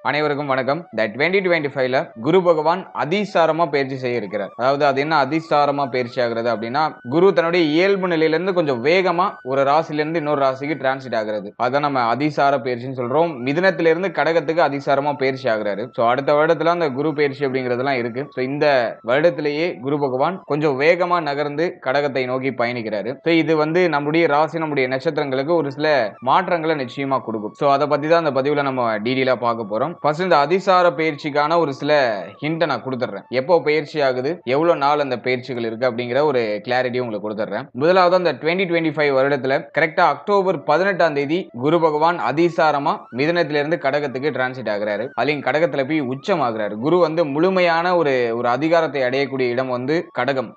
அனைவருக்கும் வணக்கம். இந்த 2025ல குரு பகவான் அதிசாரமா பயிற்சி செய்ய இருக்கிறார். அதாவது அது என்ன அதிசாரமா பயிற்சி ஆகிறது அப்படின்னா, குரு தன்னுடைய இயல்பு நிலையிலிருந்து கொஞ்சம் வேகமா ஒரு ராசியிலிருந்து இன்னொரு ராசிக்கு டிரான்சிட் ஆகிறது. அதான் நம்ம அதிசார பயிற்சின்னு சொல்றோம். மிதுனத்திலிருந்து கடகத்துக்கு அதிசாரமா பயிற்சி ஆகிறாரு. சோ அடுத்த வருடத்துல அந்த குரு பயிற்சி அப்படிங்கிறதெல்லாம் இருக்கு. சோ இந்த வருடத்திலேயே குரு பகவான் கொஞ்சம் வேகமா நகர்ந்து கடகத்தை நோக்கி பயணிக்கிறாரு. சோ இது நம்முடைய ராசி, நம்முடைய நட்சத்திரங்களுக்கு ஒரு சில மாற்றங்களை நிச்சயமா கொடுக்கும். சோ அதை பத்தி தான் அந்த பதிவுல நம்ம டீடெயிலா பார்க்க போறோம். ஃபர்ஸ்ட் இந்த அதிசார பயிற்சிக்கான ஒரு சில ஹிண்ட் நான் கொடுத்துறேன். எப்போ பயிற்சி ஆகுது, எவ்வளவு நாள் அந்த பயிற்சிகள் இருக்கு அப்படிங்கிற ஒரு கிளாரிட்டி உங்களுக்கு கொடுத்துறேன். முதலாவது அந்த 2025 வருடத்துல கரெக்டா அக்டோபர் 18ஆம் தேதி குரு பகவான் அதிசாரமா மிதுனத்திலிருந்து கடகத்துக்கு டிரான்சிட் ஆகிறாரு. அதுலயும் கடகத்துல போய் உச்சமாகிறாரு. குரு முழுமையான ஒரு அதிகாரத்தை அடையக்கூடிய இடம்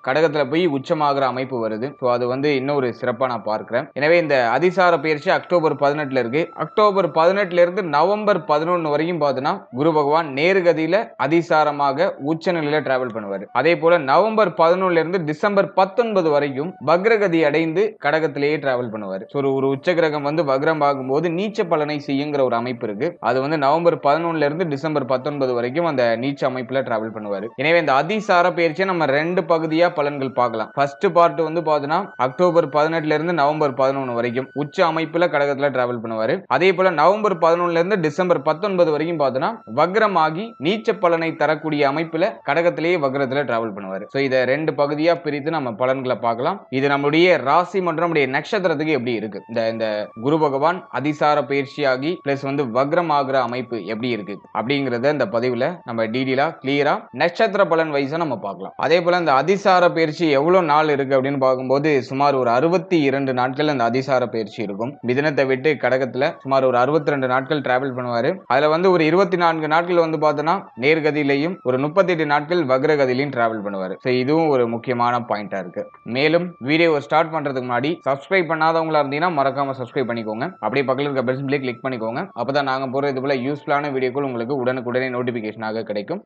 கடகத்துல போய் உச்சமாகிற அமைப்பு வருது. அது இன்னொரு சிறப்பா நான் பார்க்கிறேன். எனவே இந்த அதிசார பயிற்சி அக்டோபர் 18ல இருக்கு. அக்டோபர் 18ல இருந்து நவம்பர் 11 வரைக்கும் குரு பகவான் நேர்கதியில அதிசாரமாக உச்ச நிலையில டிராவல் பண்ணுவார். அதே போல நவம்பர் 11ல இருந்து டிசம்பர் 19 வரைக்கும் வக்ரகதி அடைந்து கடகத்திலேயே டிராவல் பண்ணுவார். ஒரு உச்ச கிரகம் வக்ரம் ஆகும்போது நீச்ச பலனை செய்யுங்கிற ஒரு அமைப்பு இருக்கு. அது நவம்பர் 11ல இருந்து டிசம்பர் 19 வரைக்கும் அந்த நீச்ச அமைப்புல டிராவல் பண்ணுவார். எனவே இந்த அதிசார பயிற்சியை நம்ம ரெண்டு பகுதியா பலன்கள் பார்க்கலாம். ஃபர்ஸ்ட் பார்ட் பாத்தீங்கன்னா அக்டோபர் 18ல இருந்து நவம்பர் 11 வரைக்கும் உச்ச அமைப்புல கடகத்துல டிராவல் பண்ணுவாரு. அதே போல நவம்பர் 11ல இருந்து டிசம்பர் 19 வரைக்கும் வக்ரமாகி நீச்ச பலனை தரக்கூடிய அமைப்புல கடகத்திலேயே வக்ரத்துல டிராவல் பண்ணுவாரு. இத ரெண்டு பகுதியா பிரித்து நம்ம பலன்களை பார்க்கலாம். இது நம்முடைய ராசி மற்றும் நம்முடைய நட்சத்திரத்துக்கு எப்படி இருக்கு, இந்த குரு பகவான் அதிசார பயிற்சியாகி பிளஸ் வக்ரம் ஆகிற அமைப்பு எப்படி இருக்கு அப்படிங்கறத இந்த பதிவுல நம்ம டீடெயிலா கிளியரா நட்சத்திர பலன் வைஸா நம்ம பார்க்கலாம். அதே போல இந்த அதிசார பயிற்சி எவ்வளவு நாள் இருக்கு அப்படின்னு பார்க்கும்போது சுமார் ஒரு 62 நாட்கள் அந்த அதிசார பயிற்சி இருக்கும். மிதுனத்தை விட்டு கடகத்துல சுமார் ஒரு 62 நாட்கள் டிராவல் பண்ணுவாரு. அதுல ஒரு 24 நாட்கள் பார்த்தோம்னா நேர்கதியிலையும் ஒரு 38 நாட்கள் வக்ரகதியிலையும் டிராவல் பண்ணுவாரு. இதுவும் ஒரு முக்கியமான பாயிண்டா இருக்கு. மேலும் வீடியோவை ஸ்டார்ட் பண்றதுக்கு முன்னாடி சப்ஸ்கிரைப் பண்ணாதவங்களா இருந்தீங்கன்னா மறக்காம சப்ஸ்கிரைப் பண்ணிக்கோங்க. அப்படியே பக்கத்துல இருக்க பெல் சிம்பலை கிளிக் பண்ணிக்கோங்க. அப்பதான் நாங்க போற இது போல யூஸ்ஃபுல்லான வீடியோக்கள் உங்களுக்கு உடனுக்குடனே நோட்டிபிகேஷனாக கிடைக்கும்.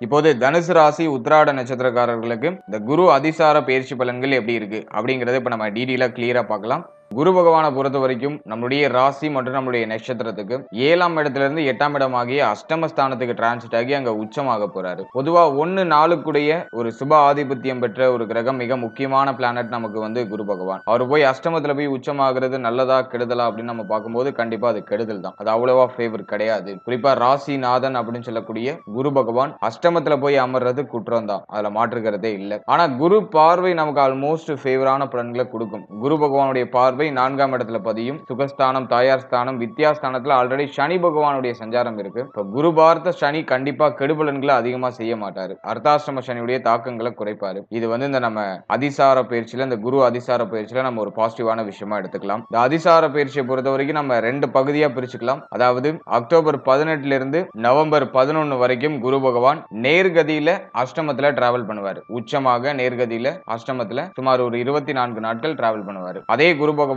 இப்போது தனுசு ராசி உத்திராட நட்சத்திரக்காரர்களுக்கு இந்த குரு அதிசார பயிற்சி பலன்கள் எப்படி இருக்கு அப்படிங்கறத இப்ப நம்ம டீடெயிலா கிளியரா பார்க்கலாம். குரு பகவானை பொறுத்த வரைக்கும் நம்முடைய ராசி மற்றும் நம்முடைய நட்சத்திரத்துக்கு 7ஆம் இடத்துல இருந்து 8ஆம் இடம் ஆகிய அஷ்டமஸ்தானத்துக்கு டிரான்சிட் ஆகி அங்க உச்சமாக போறாரு. பொதுவா 1-4 ஒரு சுப ஆதிபத்தியம் பெற்ற ஒரு கிரகம், மிக முக்கியமான பிளானட் நமக்கு குரு பகவான். அவர் போய் அஷ்டமத்துல போய் உச்சமாகிறது நல்லதா கெடுதலா அப்படின்னு நம்ம பார்க்கும்போது கண்டிப்பா அது கெடுதல் தான். அது அவ்வளவா ஃபேவர் கிடையாது. குறிப்பா ராசி நாதன் அப்படின்னு சொல்லக்கூடிய குரு பகவான் அஷ்டமத்துல போய் அமர்றது குற்றம் தான், அதுல மாற்றுக்கிறதே இல்லை. ஆனா குரு பார்வை நமக்கு ஆல்மோஸ்ட் ஃபேவரான பலன்களை கொடுக்கும். குரு பகவானுடைய பார்வை 4ஆம் இடத்துல பதியும். சுகஸ்தானம், தாயார் ஸ்தானம், வித்யாஸ்தானத்துல ஆல்ரெடி சனி பகவானுடைய சஞ்சாரம் இருக்கு. இப்ப குரு பார்த்த சனி கண்டிப்பா கெடுபலன்களை அதிகமா செய்ய மாட்டாரு. அர்த்தாஷ்டம சனியுடைய தாக்கங்களை குறைப்பாரு. இது இந்த நம்ம அதிசார பயிற்சியில, இந்த குரு அதிசார பயிற்சியில நம்ம ஒரு பாசிட்டிவான விஷயமா எடுத்துக்கலாம். இந்த அதிசார பயிற்சியை பொறுத்த வரைக்கும் நம்ம ரெண்டு பகுதியா பிரிச்சுக்கலாம். அதாவது அக்டோபர் 18ல இருந்து நவம்பர் 11 வரைக்கும் குரு பகவான் நேர்கதியில அஷ்டமத்துல டிராவல் பண்ணுவாரு. உச்சமாக நேர்கதியில அஷ்டமத்துல சுமார் ஒரு 24 நாட்கள் டிராவல் பண்ணுவாரு. அதே குரு பகவான்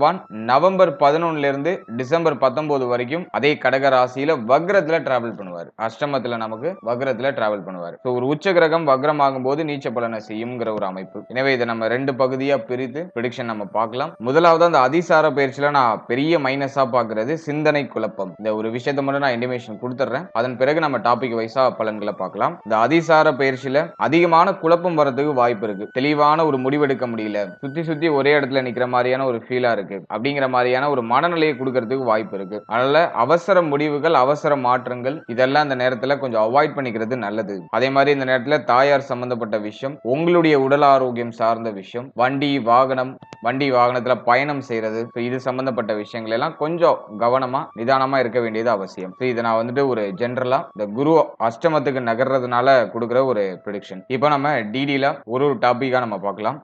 நவம்பர் 11ல இருந்து டிசம்பர் 19 வரைக்கும் அதே கடக ராசியில வக்ரத்துல டிராவல் பண்ணுவார். அஷ்டமத்துல நமக்கு வக்ரத்துல டிராவல் பண்ணுவார். ஒரு உச்ச கிரகம் வக்ரம் ஆகும்போது நீச்ச பலனை செய்யும்ங்கிற ஒரு அமைப்பு. எனவே இதை நம்ம ரெண்டு பகுதியா பிரித்து ப்ரெடிக்ஷன் நம்ம பார்க்கலாம். முதலாவது அந்த அதிசார பயிற்சியில நான் பெரிய மைனஸா பார்க்கிறது சிந்தனை குழப்பம். இந்த ஒரு விஷயத்தை மட்டும் நான் இன்டிமேஷன் கொடுத்துறேன். அதன் பிறகு நம்ம டாபிக் வைஸா பலன்களை பார்க்கலாம். இந்த அதிசார பயிற்சியில அதிகமான குழப்பம் வரதுக்கு வாய்ப்பு இருக்கு. தெளிவான ஒரு முடிவெடுக்க முடியல, சுத்தி ஒரே இடத்துல நிக்கிற மாதிரியான ஒரு ஃபீலா இருக்கு அப்படிங்கிற மாதிரியான ஒரு மனநிலையை கொடுக்கிறதுக்கு வாய்ப்பு இருக்கு. அதனால அவசர முடிவுகள், அவசர மாற்றங்கள் இதெல்லாம் இந்த நேரத்துல கொஞ்சம் அவாய்ட் பண்ணிக்கிறது நல்லது. அதே மாதிரி இந்த நேரத்துல தாயார் சம்பந்தப்பட்ட விஷயம், உங்களுடைய உடல் ஆரோக்கியம் சார்ந்த விஷயம், வண்டி வாகனத்துல பயணம் செய்யறது, இது சம்பந்தப்பட்ட விஷயங்கள் எல்லாம் கொஞ்சம் கவனமா நிதானமா இருக்க வேண்டியது அவசியம். இதை நான் ஒரு ஜெனரலா இந்த குரு அஷ்டமத்துக்கு நகர்றதுனால கொடுக்கிற ஒரு ப்ரெடிக்ஷன். இப்போ நம்ம டீடெயிலா ஒரு டாபிக்கா நம்ம பார்க்கலாம்.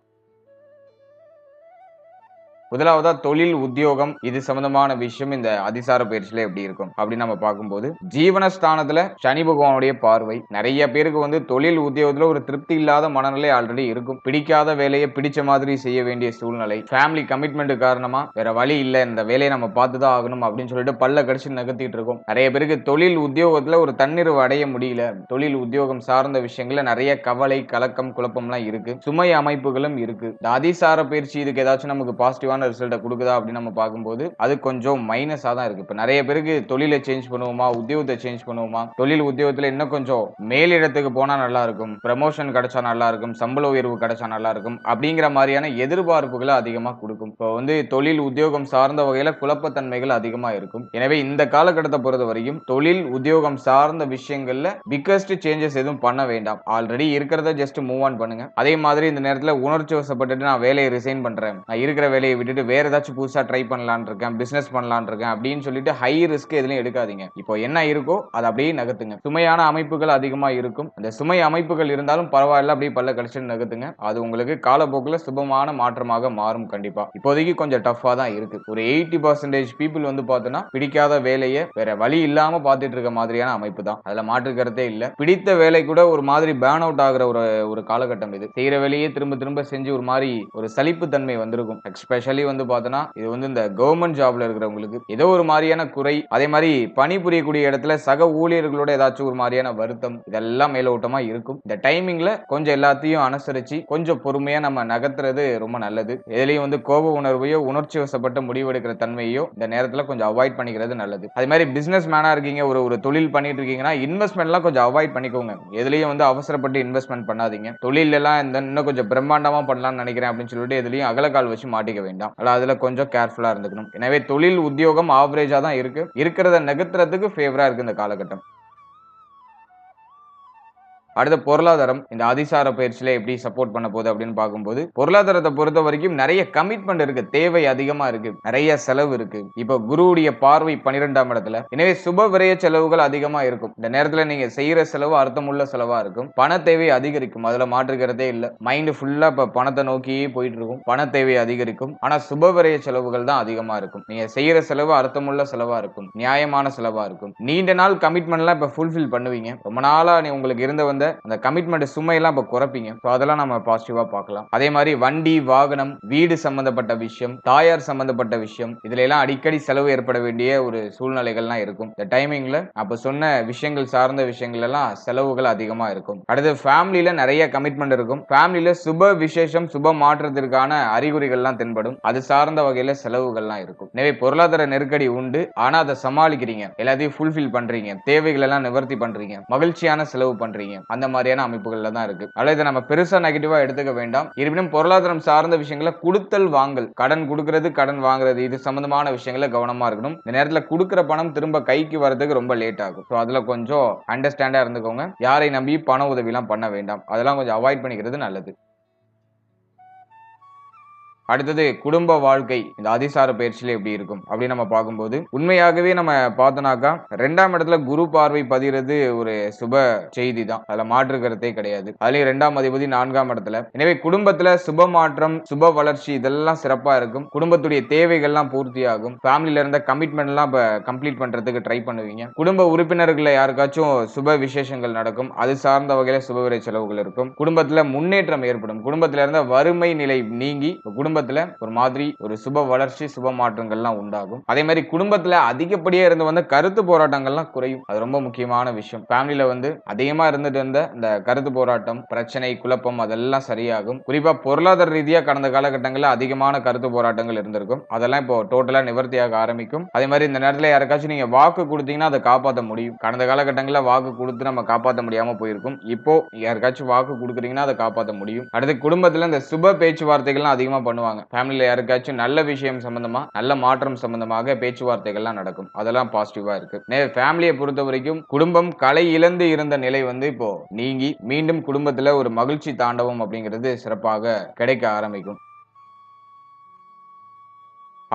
முதலாவதா தொழில், உத்தியோகம் இது சம்பந்தமான விஷயம் இந்த அதிசார பயிற்சியில எப்படி இருக்கும் அப்படின்னு நம்ம பார்க்கும்போது, ஜீவனஸ்தானத்துல சனி பகவானுடைய பார்வை நிறைய பேருக்கு தொழில் உத்தியோகத்துல ஒரு திருப்தி இல்லாத மனநிலை ஆல்ரெடி இருக்கும். பிடிக்காத வேலையை பிடிச்ச மாதிரி செய்ய வேண்டிய சூழ்நிலை, ஃபேமிலி கமிட்மெண்ட் காரணமா வேற வழி இல்ல, இந்த வேலையை நம்ம பார்த்துதான் ஆகணும் அப்படின்னு சொல்லிட்டு பல்ல கடிச்சு நகர்த்திட்டு இருக்கும். நிறைய பேருக்கு தொழில் உத்தியோகத்துல ஒரு தன்னிறைவு அடைய முடியல. தொழில் உத்தியோகம் சார்ந்த விஷயங்கள்ல நிறைய கவலை, கலக்கம், குழப்பம்லாம் இருக்கு. சுமை அமைப்புகளும் இருக்கு. இந்த அதிசார பயிற்சி இதுக்கு ஏதாச்சும் நமக்கு பாசிட்டிவான பாசிட்டிவான ரிசல்ட்டை கொடுக்குதா அப்படின்னு நம்ம பார்க்கும்போது அது கொஞ்சம் மைனஸா தான் இருக்கு. இப்ப நிறைய பேருக்கு தொழிலை சேஞ்ச் பண்ணுவோமா, உத்தியோகத்தை சேஞ்ச் பண்ணுவோமா, தொழில் உத்தியோகத்துல இன்னும் கொஞ்சம் மேலிடத்துக்கு போனா நல்லா இருக்கும், ப்ரமோஷன் கிடைச்சா நல்லா இருக்கும், சம்பள உயர்வு கிடைச்சா நல்லா இருக்கும் அப்படிங்கிற மாதிரியான எதிர்பார்ப்புகளை அதிகமா கொடுக்கும். இப்போ வந்து தொழில் உத்தியோகம் சார்ந்த வகையில குழப்பத்தன்மைகள் அதிகமா இருக்கும். எனவே இந்த காலகட்டத்தை பொறுத்த வரைக்கும் தொழில் உத்தியோகம் சார்ந்த விஷயங்கள்ல பிக்கஸ்ட் சேஞ்சஸ் எதுவும் பண்ண வேண்டாம். ஆல்ரெடி இருக்கிறத ஜஸ்ட் மூவ் ஆன் பண்ணுங்க. அதே மாதிரி இந்த நேரத்துல உணர்ச்சி வசப்பட்டுட்டு நான் வேலையை ரிசைன் பண்றேன், நான் இருக்கிற வேலையை விட்டுட்டு வேற ஏதாச்சும் புதுசா ட்ரை பண்ணலாம்னு இருக்கேன், பிசினஸ் பண்ணலாம்னு இருக்கேன் அப்படின்னு சொல்லிட்டு ஹை ரிஸ்க் எதுலையும் எடுக்காதீங்க. இப்போ என்ன இருக்கோ அதை அப்படியே நகர்த்துங்க. சுமையான அமைப்புகள் அதிகமா இருக்கும். அந்த சுமை அமைப்புகள் இருந்தாலும் பரவாயில்ல, அப்படியே பல்ல கடிச்சு நகர்த்துங்க. அது உங்களுக்கு காலப்போக்கில் சுபமான மாற்றமாக மாறும். கண்டிப்பா இப்போதைக்கு கொஞ்சம் டஃபா தான் இருக்கு. ஒரு 80% பீப்புள் வந்து பார்த்தோன்னா பிடிக்காத வேலையை வேற வழி இல்லாம பார்த்துட்டு இருக்க மாதிரியான அமைப்பு தான். அதுல மாற்றுக்கிறதே இல்ல. பிடித்த வேலை கூட ஒரு மாதிரி பேர்ன் அவுட் ஆகிற ஒரு காலகட்டம் இது. செய்யற வேலையே திரும்ப திரும்ப செஞ்சு ஒரு மாதிரி ஒரு சலிப்பு தன்மை வந்திருக்கும். எஸ்பெஷலி வந்து பார்த்தோன்னா இது வந்து இந்த கவர்மெண்ட் ஜாப்ல இருக்கிறவங்களுக்கு ஏதோ ஒரு மாதிரியான குறை, அதே மாதிரி பணிபுரியக்கூடிய இடத்துல சக ஊழியர்களோட ஏதாச்சும் ஒரு மாதிரியான வருத்தம், இதெல்லாம் மேலோட்டமா இருக்கும். இந்த டைமிங்ல கொஞ்சம் எல்லாத்தையும் அனுசரிச்சு கொஞ்சம் பொறுமையா நம்ம நகர்த்துறது ரொம்ப நல்லது. எதுலையும் வந்து கோப உணர்வையோ உணர்ச்சி வசப்பட்ட முடிவெடுக்கிற தன்மையோ இந்த நேரத்துல கொஞ்சம் அவாய்ட் பண்ணிக்கிறது நல்லது. அதே மாதிரி பிசினஸ் மேனா இருக்கீங்க, ஒரு தொழில் பண்ணிட்டு இருக்கீங்கன்னா இன்வெஸ்ட்மெண்ட்லாம் கொஞ்சம் அவாய்ட் பண்ணிக்கோங்க. எதுலையும் வந்து அவசரப்பட்டு இன்வெஸ்ட்மெண்ட் பண்ணாதீங்க. தொழில் எல்லாம் இன்னும் கொஞ்சம் பிரம்மாண்டமா பண்ணலாம்னு நினைக்கிறேன் அப்படின்னு சொல்லிட்டு எதுலையும் அகலக்கால் வச்சு மாட்டிக்க வேண்டாம். அதுல கொஞ்சம் கேர்ஃபுல்லா இருந்துக்கணும். எனவே தொழில் உத்தியோகம் ஆவரேஜா தான் இருக்கு. இருக்கிறத நகர்த்துறதுக்கு ஃபேவரா இருக்கு இந்த காலகட்டம். அடுத்த பொருளாதாரம் இந்த அதிசார பயிற்சியில எப்படி சப்போர்ட் பண்ண போகுது அப்படின்னு பார்க்கும்போது பொருளாதாரத்தை பொறுத்த வரைக்கும் நிறைய கமிட்மெண்ட் இருக்கு, தேவை அதிகமா இருக்கு, நிறைய செலவு இருக்கு. இப்போ குருவுடைய பார்வை 12ஆம் இடத்துல, எனவே சுப விரய செலவுகள் அதிகமா இருக்கும். இந்த நேரத்துல நீங்க செய்யற செலவு அர்த்தமுள்ள செலவா இருக்கும். பண தேவை அதிகரிக்கும், அதுல மாற்றுக்கிறதே இல்ல. மைண்ட் ஃபுல்லா இப்ப பணத்தை நோக்கியே போயிட்டு இருக்கும். பண தேவை அதிகரிக்கும். ஆனா சுப விரய செலவுகள் தான் அதிகமா இருக்கும். நீங்க செய்யற செலவு அர்த்தமுள்ள செலவா இருக்கும், நியாயமான செலவா இருக்கும். நீண்ட நாள் கமிட்மெண்ட்லாம் இப்ப ஃபுல்ஃபில் பண்ணுவீங்க. ரொம்ப நாளா உங்களுக்கு இருந்த அந்த கமிட்மெண்ட் சுமையெல்லாம் இப்ப குறைப்பீங்க. அதெல்லாம் நம்ம பாசிட்டிவா பார்க்கலாம். அதே மாதிரி வண்டி வாகனம் வீடு சம்பந்தப்பட்ட விஷயம், தாயார் சம்பந்தப்பட்ட விஷயம், இதுல எல்லாம் அடிக்கடி செலவு ஏற்பட வேண்டிய ஒரு சூழ்நிலைகள்லாம் இருக்கும். இந்த டைமிங்ல அப்ப சொன்ன விஷயங்கள் சார்ந்த விஷயங்கள் எல்லாம் செலவுகள் அதிகமா இருக்கும். அடுத்து ஃபேமிலியில நிறைய கமிட்மெண்ட் இருக்கும். ஃபேமிலியில சுப விசேஷம் சுப மாற்றத்திற்கான அறிகுறிகள்லாம் தென்படும். அது சார்ந்த வகையில செலவுகள்லாம் இருக்கும். எனவே பொருளாதார நெருக்கடி உண்டு. ஆனா அதை சமாளிக்கிறீங்க, எல்லாத்தையும் ஃபுல்ஃபில் பண்றீங்க, தேவைகள் எல்லாம் நிவர்த்தி பண்றீங்க, மகிழ்ச்சியான செலவு பண்றீங்க. அந்த மாதிரியான அமைப்புகள்ல தான் இருக்கு. அல்லது இதை நம்ம பெருசா நெகட்டிவா எடுத்துக்க வேண்டாம். இருப்பினும் பொருளாதாரம் சார்ந்த விஷயங்களை கொடுத்தல் வாங்கல், கடன் கொடுக்கிறது கடன் வாங்குறது, இது சம்பந்தமான விஷயங்கள கவனமா இருக்கணும். இந்த நேரத்துல கொடுக்கிற பணம் திரும்ப கைக்கு வரதுக்கு ரொம்ப லேட் ஆகும். அதுல கொஞ்சம் அண்டர்ஸ்டாண்டா இருந்துக்கோங்க. யாரை நம்பி பண உதவி எல்லாம் பண்ண வேண்டாம். அதெல்லாம் கொஞ்சம் அவாய்ட் பண்ணிக்கிறது நல்லது. அடுத்தது குடும்ப வாழ்க்கை இந்த அதிசார பயிற்சியில எப்படி இருக்கும் அப்படின்னு நம்ம பார்க்கும்போது உண்மையாகவே நம்ம பார்த்தோம்னாக்கா 2ஆம் இடத்துல குரு பார்வை பதிகிறது ஒரு சுப செய்தி தான். அதுல மாற்று கருத்தே கிடையாது. அதுலயும் 2ஆம் அதிபதி 4ஆம் இடத்துல. எனவே குடும்பத்துல சுப மாற்றம் சுப வளர்ச்சி இதெல்லாம் சிறப்பா இருக்கும். குடும்பத்துடைய தேவைகள்லாம் பூர்த்தி ஆகும். ஃபேமிலில இருந்த கமிட்மெண்ட் எல்லாம் கம்ப்ளீட் பண்றதுக்கு ட்ரை பண்ணுவீங்க. குடும்ப உறுப்பினர்கள் யாருக்காச்சும் சுப விசேஷங்கள் நடக்கும். அது சார்ந்த வகையில சுபவிரை செலவுகள் இருக்கும். குடும்பத்துல முன்னேற்றம் ஏற்படும். குடும்பத்துல இருந்த வறுமை நிலை நீங்கி குடும்பத்துல ஒரு மாதிரி ஒரு சுப வளர்ச்சி சுப மாற்றங்கள்லாம் உண்டாகும். அதே மாதிரி குடும்பத்துல அதிகப்படியா இருந்து வந்த கருத்து போராட்டங்கள்லாம் குறையும். அது ரொம்ப முக்கியமான விஷயம். ஃபேமிலில அதிகமா இருந்துட்டு இருந்த இந்த கருத்து போராட்டம் பிரச்சனை குழப்பம் அதெல்லாம் சரியாகும். குறிப்பா பொருளாதார ரீதியா கடந்த காலகட்டங்களில் அதிகமான கருத்து போராட்டங்கள் இருந்திருக்கும். அதெல்லாம் இப்போ டோட்டலா நிவர்த்தியாக ஆரம்பிக்கும். அதே மாதிரி இந்த நேரத்துல யாருக்காச்சும் நீங்க வாக்கு கொடுத்தீங்கன்னா அதை காப்பாற்ற முடியும். கடந்த காலகட்டங்களில் வாக்கு கொடுத்து நம்ம காப்பாற்ற முடியாம போயிருக்கும். இப்போ யாருக்காச்சும் வாக்கு கொடுக்குறீங்கன்னா அதை காப்பாற்ற முடியும். அடுத்து குடும்பத்துல இந்த சுப பேச்சுவார்த்தைகள்லாம் அதிகமா பண்ணுவாங்க. ஃபேமிலில யாருக்காச்சும் நல்ல விஷயம் சம்பந்தமா நல்ல மாற்றம் சம்பந்தமாக பேச்சுவார்த்தைகள்லாம் நடக்கும். அதெல்லாம் பாசிட்டிவா இருக்கு. ஃபேமிலியை பொறுத்த வரைக்கும் குடும்பம் கலை இழந்து இருந்த நிலை இப்போ நீங்கி மீண்டும் குடும்பத்துல ஒரு மகிழ்ச்சி தாண்டவம் அப்படிங்கிறது சிறப்பாக கிடைக்க ஆரம்பிக்கும்.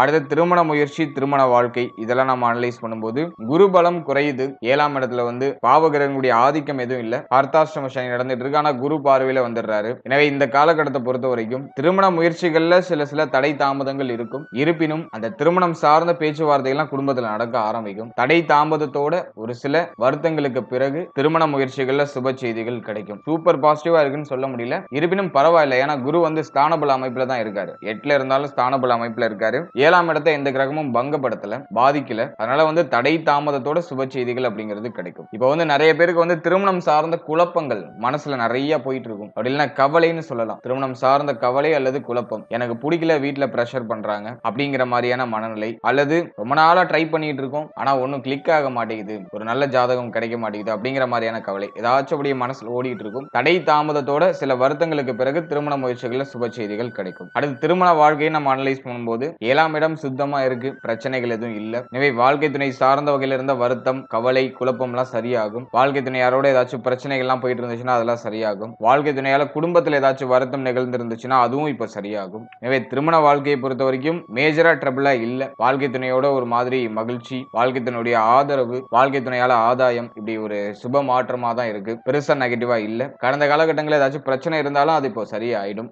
அடுத்து திருமண முயற்சி திருமண வாழ்க்கை இதெல்லாம் நம்ம அனலைஸ் பண்ணும்போது குரு பலம் குறையுது. 7ஆம் இடத்துல பாவகிரகங்களுடைய ஆதிக்கம் எதுவும் இல்ல. அர்த்தாஷ்டம சனி நடந்துட்டு இருக்கு. ஆனா குரு பார்வையில வந்துடுறாரு. எனவே இந்த காலகட்டத்தை பொறுத்த வரைக்கும் திருமண முயற்சிகள்ல சில தடை தாமதங்கள் இருக்கும். இருப்பினும் அந்த திருமணம் சார்ந்த பேச்சுவார்த்தைகள்லாம் குடும்பத்துல நடக்க ஆரம்பிக்கும். தடை தாமதத்தோட ஒரு சில வருத்தங்களுக்கு பிறகு திருமண முயற்சிகள்ல சுப செய்திகள் கிடைக்கும். சூப்பர் பாசிட்டிவா இருக்குன்னு சொல்ல முடியல. இருப்பினும் பரவாயில்ல. ஏன்னா குரு ஸ்தானபல அமைப்புல தான் இருக்காரு. 8ல இருந்தாலும் ஸ்தானபல அமைப்புல இருக்காரு. 7ஆம் இடத்தை எந்த கிரகமும் பங்கப்படுத்தல, பாதிக்கல. அதனால வந்து தடை தாமதத்தோட சுப செய்திகள் அப்படிங்கிறது கிடைக்கும். இப்போ வந்து நிறைய பேருக்கு வந்து திருமணம் சார்ந்த குழப்பங்கள் மனசுல நிறைய போயிட்டு இருக்கும். அப்படி இல்லைன்னா கவலைன்னு சொல்லலாம். திருமணம் சார்ந்த கவலை அல்லது குழப்பம். எனக்கு பிடிக்கல, வீட்டுல பிரஷர் பண்றாங்க அப்படிங்கிற மாதிரியான மனநிலை, அல்லது ரொம்ப நாளா ட்ரை பண்ணிட்டு இருக்கோம் ஆனா ஒன்னும் கிளிக் ஆக மாட்டேங்குது, ஒரு நல்ல ஜாதகம் கிடைக்க மாட்டேங்குது அப்படிங்கிற மாதிரியான கவலை ஏதாச்சும் அப்படியே மனசுல ஓடிட்டு இருக்கும். தடை தாமதத்தோட சில வருத்தங்களுக்கு பிறகு திருமண முயற்சிகள்ல சுப செய்திகள் கிடைக்கும். அடுத்து திருமண வாழ்க்கையை நம்ம அனலைஸ் பண்ணும்போது 7ஆம் இடம் சுத்தமா இருக்கு, பிரச்சனைகள் எதுவும் இல்ல. எனவே வாழ்க்கை துணை சார்ந்த வகையில இருந்த வருத்தம், கவலை, குழப்பம் எல்லாம் சரியாகும். வாழ்க்கை துணையாரோட ஏதாச்சும் பிரச்சனைகள் எல்லாம் போயிட்டு இருந்துச்சுன்னா அதெல்லாம் சரியாகும். வாழ்க்கை துணையால குடும்பத்துல ஏதாச்சும் வருத்தம் நிகழ்ந்து இருந்துச்சுன்னா அதுவும் இப்ப சரியாகும். எனவே திருமண வாழ்க்கையை பொறுத்த வரைக்கும் மேஜரா ட்ரபிளா இல்ல. வாழ்க்கை துணையோட ஒரு மாதிரி மகிழ்ச்சி, வாழ்க்கை துணையுடைய ஆதரவு, வாழ்க்கை துணையால ஆதாயம், இப்படி ஒரு சுப மாற்றமா தான் இருக்கு. பெருசா நெகட்டிவா இல்ல. கடந்த காலகட்டங்களில் ஏதாச்சும் பிரச்சனை இருந்தாலும் அது இப்போ சரியாயிடும்.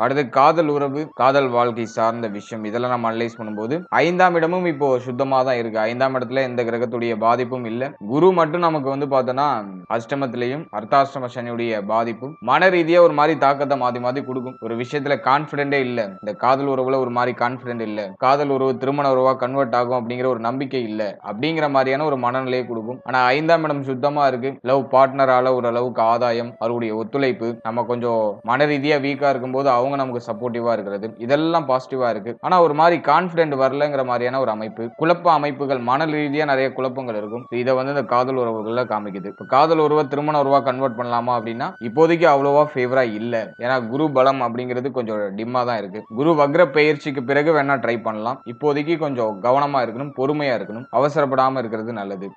அடுத்து காதல் உறவு, காதல் வாழ்க்கை சார்ந்த விஷயம் இதெல்லாம் நம்ம அனலைஸ் பண்ணும்போது 5ஆம் இடமும் இப்போ சுத்தமா தான் இருக்கு. 5ஆம் இடத்துல எந்த கிரகத்துடைய பாதிப்பும் இல்ல. குரு மட்டும் நமக்கு வந்து பார்த்தோன்னா அஷ்டமத்திலையும் அர்த்தாஷ்டம சனியுடைய பாதிப்பும் மன ரீதியா ஒரு மாதிரி தாக்கத்தை மாத்தி மாத்தி கொடுக்கும். ஒரு விஷயத்துல கான்பிடென்டே இல்ல, இந்த காதல் உறவுல ஒரு மாதிரி கான்பிடென்ட் இல்ல, காதல் உறவு திருமண உறவா கன்வெர்ட் ஆகும் அப்படிங்கிற ஒரு நம்பிக்கை இல்ல, அப்படிங்கிற மாதிரியான ஒரு மனநிலையை கொடுக்கும். ஆனா 5ஆம் இடம் சுத்தமா இருக்கு. லவ் பார்ட்னரால ஒரு அளவுக்கு ஆதாயம், அவருடைய ஒத்துழைப்பு, நம்ம கொஞ்சம் மன ரீதியா வீக்கா இருக்கும்போது அவங்க நமக்கு சப்போர்ட்டிவா இருக்கிறது, இதெல்லாம் பாசிட்டிவா இருக்கு. ஆனா ஒரு மாதிரி கான்பிடென்ட் வரலங்கிற மாதிரியான ஒரு அமைப்பு, குழப்ப அமைப்புகள், மன ரீதியா நிறைய குழப்பங்கள் இருக்கும். இதை வந்து இந்த காதல் உறவுகள்ல காமிக்குது. காதல் உறவை திருமண உறவா கன்வெர்ட் பண்ணலாமா அப்படின்னா இப்போதைக்கு அவ்வளவா ஃபேவரா இல்ல. ஏன்னா குரு பலம் அப்படிங்கிறது கொஞ்சம் டிம்மா தான் இருக்கு. குரு வக்ர பெயர்ச்சிக்கு பிறகு வேணா ட்ரை பண்ணலாம். இப்போதைக்கு கொஞ்சம் கவனமா இருக்கணும், பொறுமையா இருக்கணும், அவசரப்படாம இருக்கிறது நல்லது.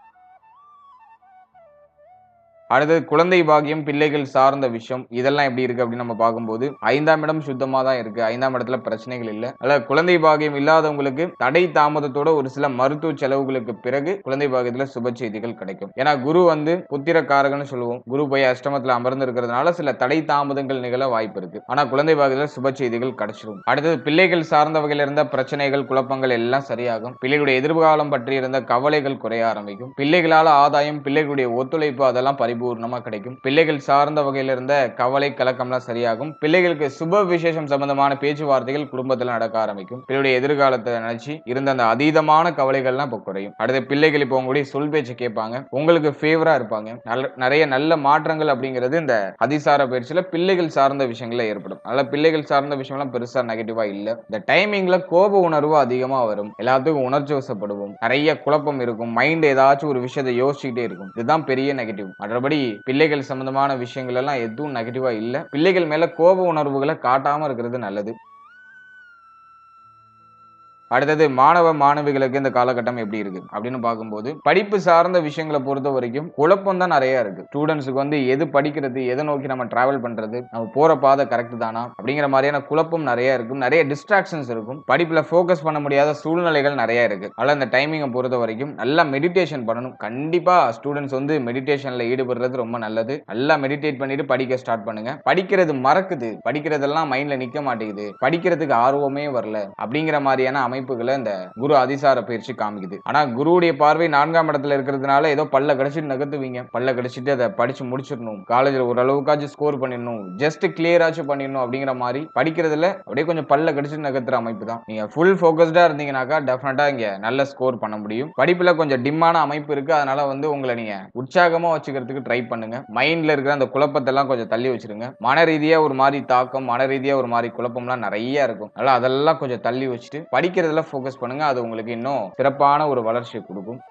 அடுத்தது குழந்தை பாக்கியம், பிள்ளைகள் சார்ந்த விஷயம் இதெல்லாம் எப்படி இருக்கு அப்படின்னு நம்ம பார்க்கும்போது 5ஆம் இடம் சுத்தமா தான் இருக்கு. 5ஆம் இடத்துல பிரச்சனைகள் இல்ல. அல்ல குழந்தை பாக்கியம் இல்லாதவங்களுக்கு தடை தாமதத்தோட ஒரு சில மருத்துவ செலவுகளுக்கு பிறகு குழந்தை பாக்கியத்துல சுப செய்திகள் கிடைக்கும். ஏன்னா குரு வந்து புத்திரக்காரகன்னு சொல்லுவோம். குரு போய் அஷ்டமத்துல அமர்ந்து இருக்கிறதுனால சில தடை தாமதங்கள் நிகழ வாய்ப்பு இருக்கு. ஆனா குழந்தை பாக்கியத்துல சுப செய்திகள் கிடைச்சிடும். அடுத்தது பிள்ளைகள் சார்ந்த வகையில் இருந்த பிரச்சனைகள், குழப்பங்கள் எல்லாம் சரியாகும். பிள்ளைகளுடைய எதிர்காலம் பற்றி இருந்த கவலைகள் குறைய ஆரம்பிக்கும். பிள்ளைகளால ஆதாயம், பிள்ளைகளுடைய ஒத்துழைப்பு அதெல்லாம் பரிபூர்ணமா கிடைக்கும். பிள்ளைகள் சார்ந்த வகையில இருந்த கவலை கலக்கம்லாம் சரியாகும். பிள்ளைகளுக்கு சுப விசேஷம் சம்பந்தமான பேச்சுவார்த்தைகள் குடும்பத்துல நடக்க ஆரம்பிக்கும். பிள்ளையுடைய எதிர்காலத்தை நினைச்சு இருந்த அந்த அதீதமான கவலைகள்லாம் இப்ப குறையும். அடுத்த பிள்ளைகள் இப்போ உங்களுடைய சொல் பேச்சு கேட்பாங்க, உங்களுக்கு ஃபேவரா இருப்பாங்க. நிறைய நல்ல மாற்றங்கள் அப்படிங்கிறது இந்த அதிசார பயிற்சியில பிள்ளைகள் சார்ந்த விஷயங்கள்ல ஏற்படும். அதனால பிள்ளைகள் சார்ந்த விஷயம்லாம் பெருசா நெகட்டிவா இல்ல. இந்த டைமிங்ல கோப உணர்வு அதிகமா வரும், எல்லாத்துக்கும் உணர்ச்சி வசப்படுவோம், நிறைய குழப்பம் இருக்கும், மைண்ட் ஏதாச்சும் ஒரு விஷயத்தை யோசிச்சுக்கிட்டே இருக்கும். இதுதான் பெரிய நெகட்டிவ். மற்றபடி பிள்ளைகள் சம்பந்தமான விஷயங்கள் எல்லாம் எதுவும் நெகட்டிவா இல்ல. பிள்ளைகள் மேல கோப உணர்வுகளை காட்டாம இருக்கிறது நல்லது. அடுத்தது மாணவ மாணவிகளுக்கு இந்த காலகட்டம் எப்படி இருக்கு அப்படின்னு பார்க்கும்போது படிப்பு சார்ந்த விஷயங்களை பொறுத்த வரைக்கும் குழப்பம் தான் நிறைய இருக்கு. ஸ்டூடெண்ட்ஸுக்கு வந்து எது படிக்கிறது, எதை நோக்கி நம்ம டிராவல் பண்றது, நம்ம போற பாதை கரெக்ட் தானா அப்படிங்கிற மாதிரியான குழப்பம் நிறைய இருக்கும். நிறைய டிஸ்ட்ராக்ஷன்ஸ் இருக்கும். படிப்புல ஃபோக்கஸ் பண்ண முடியாத சூழ்நிலைகள் நிறைய இருக்கு. அதனால இந்த டைமிங்கை பொறுத்த வரைக்கும் நல்லா மெடிடேஷன் பண்ணணும். கண்டிப்பா ஸ்டூடெண்ட்ஸ் வந்து மெடிடேஷன்ல ஈடுபடுறது ரொம்ப நல்லது. நல்லா மெடிடேட் பண்ணிட்டு படிக்க ஸ்டார்ட் பண்ணுங்க. படிக்கிறது மறக்குது, படிக்கிறதெல்லாம் மைண்ட்ல நிக்க மாட்டேங்குது, படிக்கிறதுக்கு ஆர்வமே வரல அப்படிங்கிற மாதிரியான அமைப்புகளை இந்த குரு அதிசார பயிற்சி காமிக்குது. ஆனா குருவுடைய பார்வை 4ஆம் இடத்துல இருக்கிறதுனால ஏதோ பல்ல கடிச்சிட்டு நகர்த்துவீங்க, பல்ல கடிச்சிட்டு அதை படிச்சு முடிச்சிடணும், காலேஜ்ல ஓரளவுக்காச்சும் ஸ்கோர் பண்ணிடணும், ஜஸ்ட் கிளியராச்சும் பண்ணிடணும் அப்படிங்கிற மாதிரி படிக்கிறதுல அப்படியே கொஞ்சம் பல்ல கடிச்சிட்டு நகர்த்துற அமைப்பு தான். நீங்க ஃபுல் ஃபோக்கஸ்டா இருந்தீங்கன்னாக்கா டெஃபினட்டா இங்க நல்ல ஸ்கோர் பண்ண முடியும். படிப்புல கொஞ்சம் டிம்மான அமைப்பு இருக்கு. அதனால வந்து உங்களை நீங்க உற்சாகமா வச்சுக்கிறதுக்கு ட்ரை பண்ணுங்க. மைண்ட்ல இருக்கிற அந்த குழப்பத்தை எல்லாம் கொஞ்சம் தள்ளி வச்சிருங்க. மன ரீதியா ஒரு மாதிரி தாக்கம், மன ரீதியா ஒரு மாதிரி குழப்பம்லாம் நிறைய இருக்கும். அதனால அதெல்லாம் கொஞ்சம் தள்ளி வச்சுட்டு படிக்கிறதுல ஃபோக்கஸ் பண்ணுங்க. அது உங்களுக்கு இன்னும் சிறப்பான ஒரு வளர்ச்சியை கொடுக்கும்.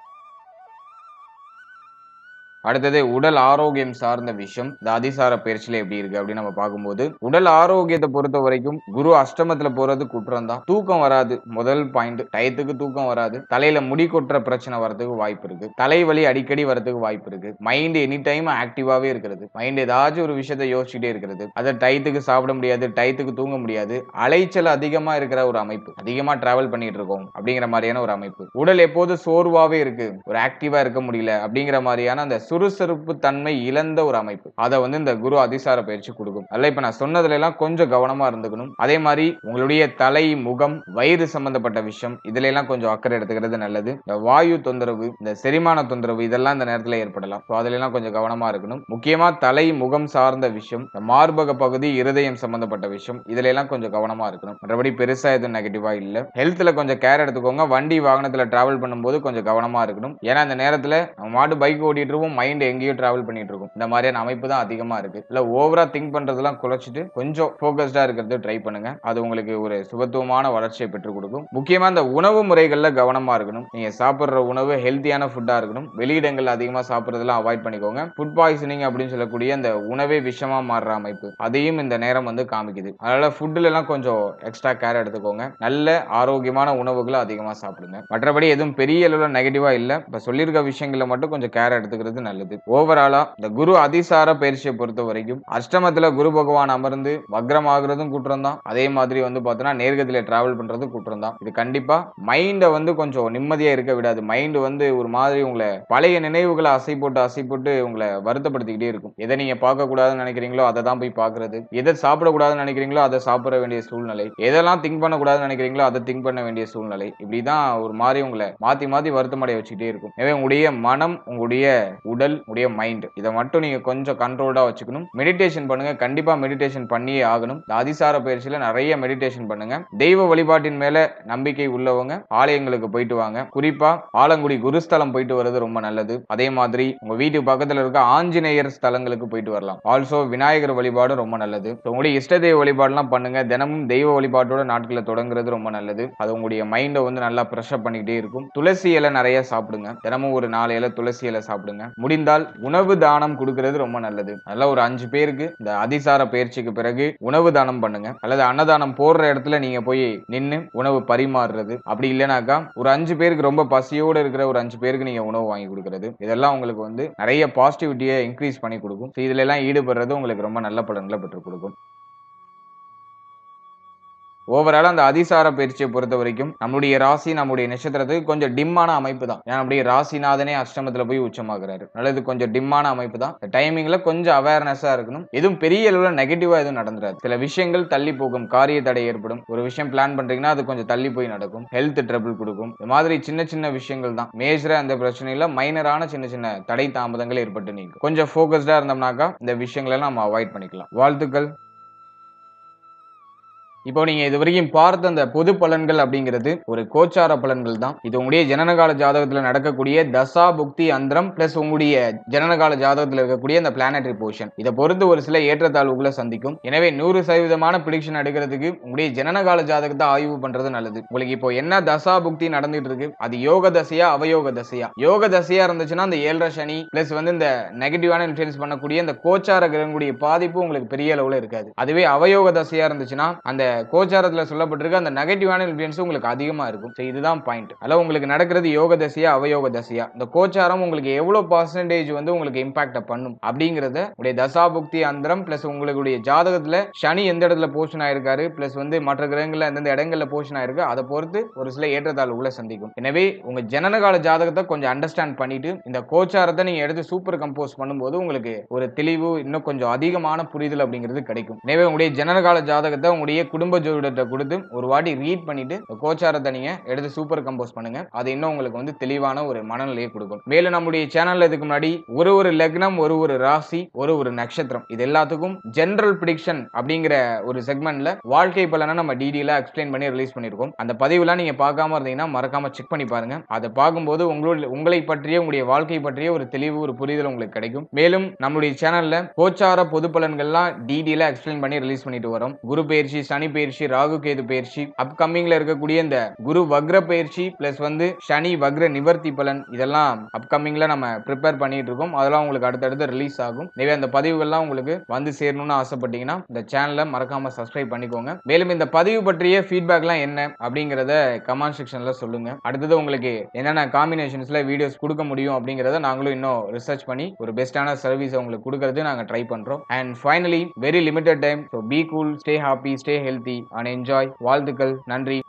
அடுத்தது உடல் ஆரோக்கியம் சார்ந்த விஷயம் இந்த அதிசார பயிற்சியில எப்படி இருக்கு அப்படின்னு நம்ம பார்க்கும்போது உடல் ஆரோக்கியத்தை பொறுத்த வரைக்கும் குரு அஷ்டமத்துல போறது குற்றம் தான். தூக்கம் வராது, முதல் பாயிண்ட். டயத்துக்கு தூக்கம் வராது. தலையில முடி கொட்டுற பிரச்சனை வரதுக்கு வாய்ப்பு இருக்கு. தலைவலி அடிக்கடி வரதுக்கு வாய்ப்பு இருக்கு. மைண்ட் எனி டைம் ஆக்டிவாவே இருக்கிறது. மைண்ட் ஏதாச்சும் ஒரு விஷயத்தை யோசிச்சுட்டே இருக்கிறது. அதை டயத்துக்கு சாப்பிட முடியாது, டயத்துக்கு தூங்க முடியாது. அலைச்சல் அதிகமா இருக்கிற ஒரு அமைப்பு. அதிகமா டிராவல் பண்ணிட்டு இருக்கோம் அப்படிங்கிற மாதிரியான ஒரு அமைப்பு. உடல் எப்போது சோர்வாவே இருக்கு, ஒரு ஆக்டிவா இருக்க முடியல அப்படிங்கிற மாதிரியான அந்த சுறுசுறுப்பு தன்மை இழந்த ஒரு அமைப்பு அதை வந்து இந்த குரு அதிசார பயிற்சி கொடுக்கும். அல்ல இப்ப நான் சொன்னதுல எல்லாம் கொஞ்சம் கவனமா இருந்துக்கணும். அதே மாதிரி உங்களுடைய தலை, முகம், வயிறு சம்பந்தப்பட்ட விஷயம் இதுல எல்லாம் கொஞ்சம் அக்கறை எடுத்துக்கிறது நல்லது. இந்த வாயு தொந்தரவு, இந்த செரிமான தொந்தரவு இதெல்லாம் இந்த நேரத்துல ஏற்படலாம். அதுல எல்லாம் கொஞ்சம் கவனமா இருக்கணும். முக்கியமா தலை, முகம் சார்ந்த விஷயம், மார்பக பகுதி, இருதயம் சம்பந்தப்பட்ட விஷயம் இதுல எல்லாம் கொஞ்சம் கவனமா இருக்கணும். மற்றபடி பெருசா எதுவும் நெகட்டிவா இல்ல. ஹெல்த்ல கொஞ்சம் கேர் எடுத்துக்கோங்க. வண்டி வாகனத்துல டிராவல் பண்ணும்போது கொஞ்சம் கவனமா இருக்கணும். ஏன்னா இந்த நேரத்துல நம்ம மாட்டு பைக் ஓட்டிட்டு இருப்போம், மைண்ட் எங்கேயோ டிராவல் பண்ணிட்டு இருக்கும். இந்த மாதிரியான அமைப்பு தான் அதிகமா இருக்கு. இல்ல ஓவரா திங்க் பண்றதெல்லாம் குறைச்சிட்டு கொஞ்சம் போக்கஸ்டா இருக்கிறது ட்ரை பண்ணுங்க. அது உங்களுக்கு ஒரு சுபத்துவமான வளர்ச்சியை பெற்றுக் கொடுக்கும். முக்கியமா இந்த உணவு முறைகள்ல கவனமா இருக்கணும். நீங்க சாப்பிடுற உணவு ஹெல்த்தியான ஃபுட்டா இருக்கணும். வெளியிடங்கள் அதிகமா சாப்பிடுறதெல்லாம் அவாய்ட் பண்ணிக்கோங்க. ஃபுட் பாய்சனிங் அப்படின்னு சொல்லக்கூடிய அந்த உணவே விஷமா மாறுற அமைப்பு அதையும் இந்த நேரம் வந்து காமிக்குது. அதனால ஃபுட்ல எல்லாம் கொஞ்சம் எக்ஸ்ட்ரா கேர் எடுத்துக்கோங்க. நல்ல ஆரோக்கியமான உணவுகளை அதிகமா சாப்பிடுங்க. மற்றபடி எதுவும் பெரிய அளவுல நெகட்டிவா இல்ல. இப்ப சொல்லியிருக்க விஷயங்களை மட்டும் கொஞ்சம் கேர் எடுத்துக்கிறது நல்லது. ஓவராலா இந்த குரு அதிசார பயிற்சியை பொறுத்த வரைக்கும் அஷ்டமத்துல குரு பகவான் அமர்ந்து வக்ரம் ஆகுறதும் குற்றம் தான். அதே மாதிரி வந்து பார்த்தோன்னா நேர்கதியில டிராவல் பண்றது குற்றம் தான். இது கண்டிப்பா மைண்டை வந்து கொஞ்சம் நிம்மதியா இருக்க விடாது. மைண்ட் வந்து ஒரு மாதிரி உங்களை பழைய நினைவுகளை அசை போட்டு உங்களை வருத்தப்படுத்திக்கிட்டே இருக்கும். எதை நீங்க பார்க்க கூடாதுன்னு நினைக்கிறீங்களோ அதை தான் போய் பார்க்கறது, எதை சாப்பிடக்கூடாதுன்னு நினைக்கிறீங்களோ அதை சாப்பிட வேண்டிய சூழ்நிலை, எதெல்லாம் திங்க் பண்ணக்கூடாதுன்னு நினைக்கிறீங்களோ அதை திங்க் பண்ண வேண்டிய சூழ்நிலை, இப்படிதான் ஒரு மாதிரி உங்களை மாத்தி மாத்தி வருத்தமடைய வச்சுக்கிட்டே இருக்கும். எனவே உங்களுடைய மனம், உங்களுடைய உடல், உங்களுடைய மைண்ட் இதை மட்டும் நீங்க கொஞ்சம் கண்ட்ரோல்டா வச்சுக்கணும். மெடிடேஷன் பண்ணுங்க. கண்டிப்பா மெடிடேஷன் பண்ணியே ஆகணும். இந்த அதிசார பயிற்சியில நிறைய மெடிடேஷன் பண்ணுங்க. தெய்வ வழிபாட்டின் மேல நம்பிக்கை உள்ளவங்க ஆலயங்களுக்கு போயிட்டு வாங்க. குறிப்பா ஆலங்குடி குருஸ்தலம் போயிட்டு வர்றது ரொம்ப நல்லது. அதே மாதிரி உங்க வீட்டு பக்கத்துல இருக்க ஆஞ்சநேயர் ஸ்தலங்களுக்கு போயிட்டு வரலாம். ஆல்சோ விநாயகர் வழிபாடு ரொம்ப நல்லது. உங்களுடைய இஷ்ட தெய்வ வழிபாடுலாம் பண்ணுங்க. தினமும் தெய்வ வழிபாட்டோட நாட்களை தொடங்குறது ரொம்ப நல்லது. அது உங்களுடைய மைண்டை வந்து நல்லா ப்ரெஷர் பண்ணிக்கிட்டே இருக்கும். துளசி இலை நிறைய சாப்பிடுங்க. தினமும் ஒரு 4 இலை துளசி இலை சாப்பிடுங்க. முடிந்தால் உணவு தானம் கொடுக்கிறது ரொம்ப நல்லது. அதெல்லாம் ஒரு 5 பேருக்கு இந்த அதிசார பயிற்சிக்கு பிறகு உணவு தானம் பண்ணுங்க. அல்லது அன்னதானம் போடுற இடத்துல நீங்க போய் நின்று உணவு பரிமாறுறது. அப்படி இல்லைனாக்கா ஒரு 5 பேருக்கு ரொம்ப பசியோடு இருக்கிற ஒரு 5 பேருக்கு நீங்க உணவு வாங்கி கொடுக்கிறது. இதெல்லாம் உங்களுக்கு வந்து நிறைய பாசிட்டிவிட்டியை இன்க்ரீஸ் பண்ணி கொடுக்கும். இதுல எல்லாம் ஈடுபடுறது உங்களுக்கு ரொம்ப நல்ல பலன்களை பெற்றுக் கொடுக்கும். ஓவரால் அந்த அதிசார பயிற்சியை பொறுத்த வரைக்கும் நம்முடைய ராசி, நம்முடைய நட்சத்திரத்துக்கு கொஞ்சம் டிம்மான அமைப்பு தான். ஏன்னா நம்முடைய ராசிநாதனே அஷ்டமத்துல போய் உச்சமாகிறாரு. நல்லது, கொஞ்சம் டிம்மான அமைப்பு தான். டைமிங்ல கொஞ்சம் அவேர்னஸா இருக்கணும். எதுவும் பெரிய அளவுல நெகட்டிவா எதுவும் நடந்துராது. சில விஷயங்கள் தள்ளி போகும், காரிய தடை ஏற்படும். ஒரு விஷயம் பிளான் பண்றீங்கன்னா அது கொஞ்சம் தள்ளி போய் நடக்கும். ஹெல்த் ட்ரபிள் கொடுக்கும். இந்த மாதிரி சின்ன சின்ன விஷயங்கள் தான். மேஜரா அந்த பிரச்சனையில மைனரான சின்ன சின்ன தடை தாமதங்கள் ஏற்பட்டு நீக்கும். கொஞ்சம் போக்கஸ்டா இருந்தோம்னாக்கா இந்த விஷயங்களை நம்ம அவாய்ட் பண்ணிக்கலாம். வாழ்த்துக்கள். இப்போ நீங்க இது வரைக்கும் பார்த்த அந்த பொது பலன்கள் அப்படிங்கிறது ஒரு கோச்சார பலன்கள் தான். இது உங்களுடைய ஜனனகால ஜாதகத்துல நடக்கக்கூடிய தசா புக்தி அந்தரம் பிளஸ் உங்களுடைய ஜனனகால ஜாதகத்துல இருக்கக்கூடிய அந்த பிளானட்டரி பொசிஷன் இதை பொறுத்து ஒரு சில ஏற்றத்தாழ்வுகளை சந்திக்கும். எனவே 100% பிரிடிக்ஷன் எடுக்கிறதுக்கு உங்களுடைய ஜனனகால ஜாதகத்தை ஆய்வு பண்றது நல்லது. உங்களுக்கு இப்போ என்ன தசா புக்தி நடந்துட்டு இருக்கு, அது யோக தசையா அவயோக தசையா? யோக தசையா இருந்துச்சுன்னா அந்த 7.5 சனி பிளஸ் வந்து இந்த நெகட்டிவான இன்ஃபுளுன்ஸ் பண்ணக்கூடிய இந்த கோச்சார கிரகங்களுடைய பாதிப்பு உங்களுக்கு பெரிய அளவுல இருக்காது. அதுவே அவயோக தசையா இருந்துச்சுன்னா அந்த கோச்சாரத்துல சொல்லப்பட்டிருக்க அந்த நெகட்டிவான இன்ஃப்ளூயன்ஸ் உங்களுக்கு அதிகமா இருக்கும். இதுதான் பாயிண்ட். அல்ல உங்களுக்கு நடக்கிறது யோக தசையா அவயோக தசையா, இந்த கோச்சாரம் உங்களுக்கு எவ்வளவு பர்சன்டேஜ் வந்து உங்களுக்கு இம்பாக்ட் பண்ணும் அப்படிங்கறத உடைய தசாபுக்தி அந்தரம் பிளஸ் உங்களுடைய ஜாதகத்துல சனி எந்த இடத்துல போஷன் ஆயிருக்காரு பிளஸ் வந்து மற்ற கிரகங்கள்ல எந்தெந்த இடங்கள்ல போஷன் ஆயிருக்கு அதை பொறுத்து ஒரு சில ஏற்றத்தாழ்வுகளை சந்திக்கும். எனவே உங்க ஜனனகால ஜாதகத்தை கொஞ்சம் அண்டர்ஸ்டாண்ட் பண்ணிட்டு இந்த கோச்சாரத்தை நீங்க எடுத்து சூப்பர் கம்போஸ் பண்ணும்போது உங்களுக்கு ஒரு தெளிவு, இன்னும் கொஞ்சம் அதிகமான புரிதல் அப்படிங்கிறது கிடைக்கும். எனவே உங்களுடைய ஜனனகால ஜாதகத்தை உங்களுடைய குடும்ப ஜோதிடத்தை கொடுத்து ஒரு வாட்டி ரீட் பண்ணிட்டு கோச்சாரத்தை நீங்க எடுத்து சூப்பர் கம்போஸ் பண்ணுங்க. அது இன்னும் உங்களுக்கு வந்து தெளிவான ஒரு மனநிலையை கொடுக்கும். மேலும் நம்முடைய சேனல்ல இதுக்கு முன்னாடி ஒரு லக்னம், ஒரு ராசி, ஒரு நட்சத்திரம் இது எல்லாத்துக்கும் ஜெனரல் பிரிடிக்ஷன் அப்படிங்கிற ஒரு செக்மெண்ட்ல வாழ்க்கை பலனை நம்ம டீடைலா எக்ஸ்பிளைன் பண்ணி ரிலீஸ் பண்ணிருக்கோம். அந்த பதிவுலாம் நீங்க பார்க்காம இருந்தீங்கன்னா மறக்காம செக் பண்ணி பாருங்க. அதை பார்க்கும்போது உங்களை பற்றிய உங்களுடைய வாழ்க்கை பற்றிய ஒரு தெளிவு, ஒரு புரிதல் உங்களுக்கு கிடைக்கும். மேலும் நம்முடைய சேனல்ல கோச்சார பொது பலன்கள்லாம் டீடைலா எக்ஸ்பிளைன் பண்ணி ரிலீஸ் பண்ணிட்டு வரோம். குரு பயிற்சி, சனி பயிற்சி, ராகு கேது பயிற்சி, அப்கமிங்ல இருக்கக்கூடிய இந்த குரு வக்ர பயிற்சி பிளஸ் வந்து சனி வக்ர நிவர்த்தி பலன் இதெல்லாம் அப்கமிங்ல நம்ம ப்ரிப்பேர் பண்ணிட்டு இருக்கோம். அதெல்லாம் உங்களுக்கு அடுத்தடுத்து ரிலீஸ் ஆகும். எனவே அந்த பதிவுகள்லாம் உங்களுக்கு வந்து சேரணும்னு ஆசைப்பட்டீங்கன்னா இந்த சேனலை மறக்காம சப்ஸ்கிரைப் பண்ணிக்கோங்க. மேலும் இந்த பதிவு பற்றிய ஃபீட்பேக்லாம் என்ன அப்படிங்கறத கமெண்ட் செக்ஷன்ல சொல்லுங்க. அடுத்தது உங்களுக்கு என்னென்ன காம்பினேஷன்ஸ்ல வீடியோஸ் கொடுக்க முடியும் அப்படிங்கறத நாங்களும் இன்னும் ரிசர்ச் பண்ணி ஒரு பெஸ்டான சர்வீஸ் உங்களுக்கு கொடுக்கறது நாங்க ட்ரை பண்றோம். And finally very limited time, so be cool, stay happy, stay healthy and enjoy. வாழ்த்துக்கள். நன்றி.